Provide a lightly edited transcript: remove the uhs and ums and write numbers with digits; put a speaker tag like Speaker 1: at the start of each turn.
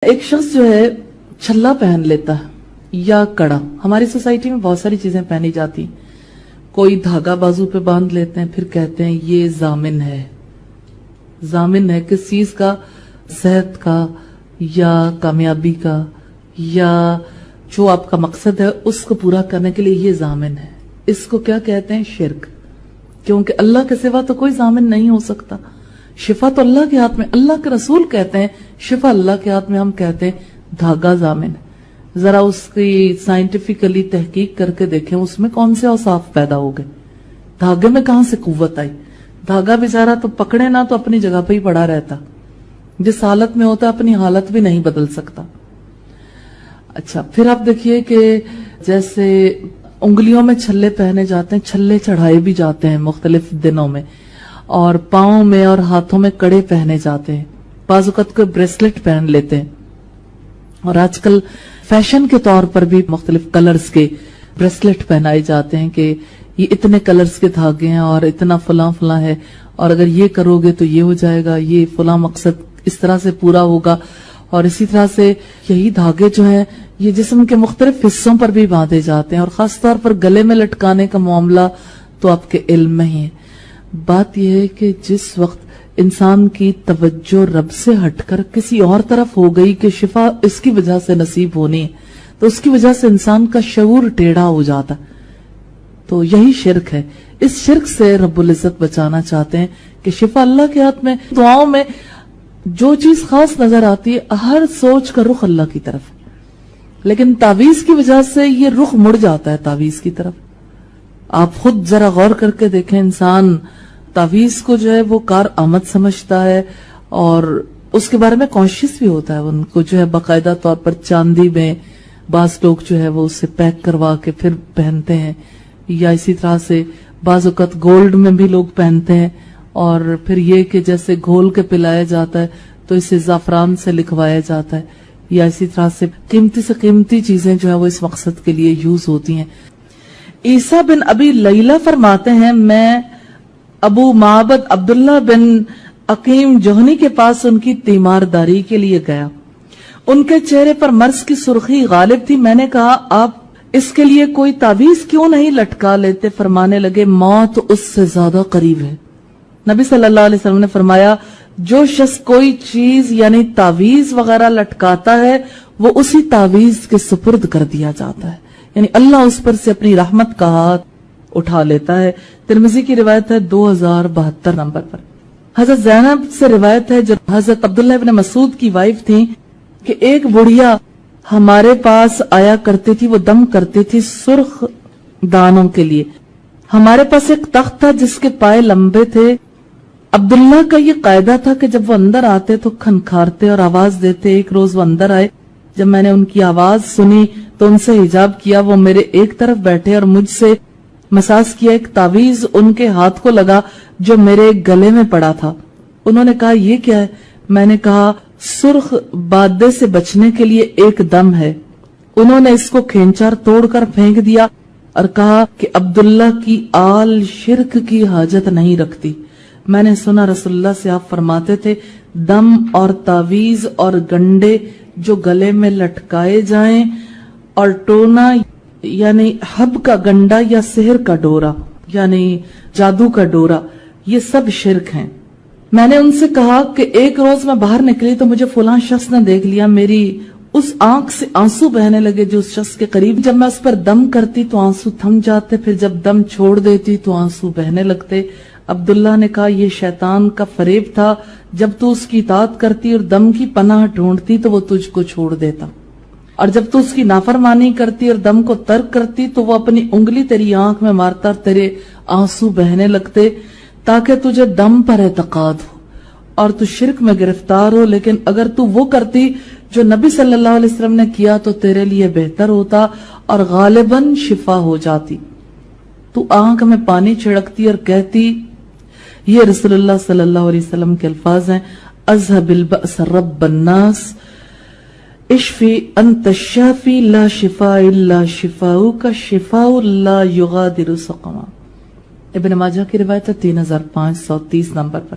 Speaker 1: ایک شخص جو ہے چھلا پہن لیتا ہے یا کڑا. ہماری سوسائٹی میں بہت ساری چیزیں پہنی جاتی، کوئی دھاگا بازو پہ باندھ لیتے ہیں، پھر کہتے ہیں یہ ضامن ہے. ضامن ہے کس چیز کا؟ صحت کا یا کامیابی کا یا جو آپ کا مقصد ہے اس کو پورا کرنے کے لیے یہ ضامن ہے. اس کو کیا کہتے ہیں؟ شرک. کیونکہ اللہ کے سوا تو کوئی ضامن نہیں ہو سکتا. شفا تو اللہ کے ہاتھ میں، اللہ کے رسول کہتے ہیں شفا اللہ کے ہاتھ میں، ہم کہتے ہیں دھاگا ضامن ہے. ذرا اس کی سائنٹیفکلی تحقیق کر کے دیکھیں اس میں کون سے اوصاف پیدا ہو گئے. دھاگے میں کہاں سے قوت آئی؟ دھاگا بیچارہ تو پکڑے نہ تو اپنی جگہ پہ ہی پڑا رہتا، جس حالت میں ہوتا اپنی حالت بھی نہیں بدل سکتا. اچھا پھر آپ دیکھیے کہ جیسے انگلیوں میں چھلے پہنے جاتے ہیں، چھلے چڑھائے بھی جاتے ہیں مختلف دنوں میں، اور پاؤں میں اور ہاتھوں میں کڑے پہنے جاتے ہیں، بعض اوقات کوئی بریسلٹ پہن لیتے ہیں، اور آج کل فیشن کے طور پر بھی مختلف کلرز کے بریسلٹ پہنائے جاتے ہیں کہ یہ اتنے کلرز کے دھاگے ہیں اور اتنا فلاں فلاں ہے، اور اگر یہ کرو گے تو یہ ہو جائے گا، یہ فلاں مقصد اس طرح سے پورا ہوگا. اور اسی طرح سے یہی دھاگے جو ہیں یہ جسم کے مختلف حصوں پر بھی باندھے جاتے ہیں، اور خاص طور پر گلے میں لٹکانے کا معاملہ تو آپ کے علم میں ہی ہے. بات یہ ہے کہ جس وقت انسان کی توجہ رب سے ہٹ کر کسی اور طرف ہو گئی کہ شفا اس کی وجہ سے نصیب ہونی ہے، تو اس کی وجہ سے انسان کا شعور ٹیڑھا ہو جاتا. تو یہی شرک ہے. اس شرک سے رب العزت بچانا چاہتے ہیں کہ شفا اللہ کے ہاتھ میں. دعاؤں میں جو چیز خاص نظر آتی ہے ہر سوچ کا رخ اللہ کی طرف ہے، لیکن تعویذ کی وجہ سے یہ رخ مڑ جاتا ہے تعویذ کی طرف. آپ خود ذرا غور کر کے دیکھیں، انسان تعویذ کو جو ہے وہ کار آمد سمجھتا ہے اور اس کے بارے میں کانشیس بھی ہوتا ہے. ان کو جو ہے باقاعدہ طور پر چاندی میں بعض لوگ جو ہے وہ اسے پیک کروا کے پھر پہنتے ہیں، یا اسی طرح سے بعض اوقات گولڈ میں بھی لوگ پہنتے ہیں، اور پھر یہ کہ جیسے گھول کے پلایا جاتا ہے تو اسے زعفران سے لکھوایا جاتا ہے، یا اسی طرح سے قیمتی چیزیں جو ہے وہ اس مقصد کے لیے یوز ہوتی ہیں. عیسیٰ بن ابی لیلہ فرماتے ہیں میں ابو معبد عبداللہ بن عقیم جوہنی کے پاس ان کی تیمارداری کے لیے گیا. ان کے چہرے پر مرض کی سرخی غالب تھی. میں نے کہا آپ اس کے لیے کوئی تعویذ کیوں نہیں لٹکا لیتے؟ فرمانے لگے موت اس سے زیادہ قریب ہے. نبی صلی اللہ علیہ وسلم نے فرمایا جو شخص کوئی چیز یعنی تعویذ وغیرہ لٹکاتا ہے وہ اسی تعویذ کے سپرد کر دیا جاتا ہے، یعنی اللہ اس پر سے اپنی رحمت کا ہاتھ اٹھا لیتا ہے. ترمذی کی روایت ہے 2072 نمبر پر. حضرت زینب سے روایت ہے جو حضرت عبداللہ ابن مسعود کی وائف تھی کہ ایک بڑھیا ہمارے پاس آیا کرتی تھی، وہ دم کرتی تھی سرخ دانوں کے لیے. ہمارے پاس ایک تخت تھا جس کے پائے لمبے تھے. عبداللہ کا یہ قاعدہ تھا کہ جب وہ اندر آتے تو کھنکھارتے اور آواز دیتے. ایک روز وہ اندر آئے، جب میں نے ان کی آواز سنی تو ان سے حجاب کیا. وہ میرے ایک طرف بیٹھے اور مجھ سے مساس کیا. ایک تعویذ ان کے ہاتھ کو لگا جو میرے گلے میں پڑا تھا. انہوں نے کہا یہ کیا ہے؟ میں نے کہا سرخ بادے سے بچنے کے لیے ایک دم ہے. انہوں نے اس کو کھینچا اور توڑ کر پھینک دیا اور کہا کہ عبداللہ کی آل شرک کی حاجت نہیں رکھتی. میں نے سنا رسول اللہ سے آپ فرماتے تھے دم اور تعویذ اور گنڈے جو گلے میں لٹکائے جائیں، اور ٹونا یعنی حب کا گنڈا یا سحر کا ڈورا یعنی جادو کا ڈورا، یہ سب شرک ہیں. میں نے ان سے کہا کہ ایک روز میں باہر نکلی تو مجھے فلاں شخص نے دیکھ لیا. میری اس آنکھ سے آنسو بہنے لگے جو اس شخص کے قریب. جب میں اس پر دم کرتی تو آنسو تھم جاتے، پھر جب دم چھوڑ دیتی تو آنسو بہنے لگتے. عبداللہ نے کہا یہ شیطان کا فریب تھا. جب تو اس کی اطاعت کرتی اور دم کی پناہ ڈھونڈتی تو وہ تجھ کو چھوڑ دیتا، اور جب تو اس کی نافرمانی کرتی اور دم کو ترک کرتی تو وہ اپنی انگلی تیری آنکھ میں مارتا اور تیرے آنسو بہنے لگتے تاکہ تجھے دم پر اعتقاد ہو اور تو شرک میں گرفتار ہو. لیکن اگر تو وہ کرتی جو نبی صلی اللہ علیہ وسلم نے کیا تو تیرے لیے بہتر ہوتا اور غالباً شفا ہو جاتی. تو آنکھ میں پانی چھڑکتی اور کہتی، یہ رسول اللہ صلی اللہ علیہ وسلم کے الفاظ ہیں، اذهب البأس رب الناس اشفی انت الشافی لا شفاء الا شفاؤک شفاء لا یغادر سقما. ابن ماجہ کی روایت ہے 3530 نمبر پر.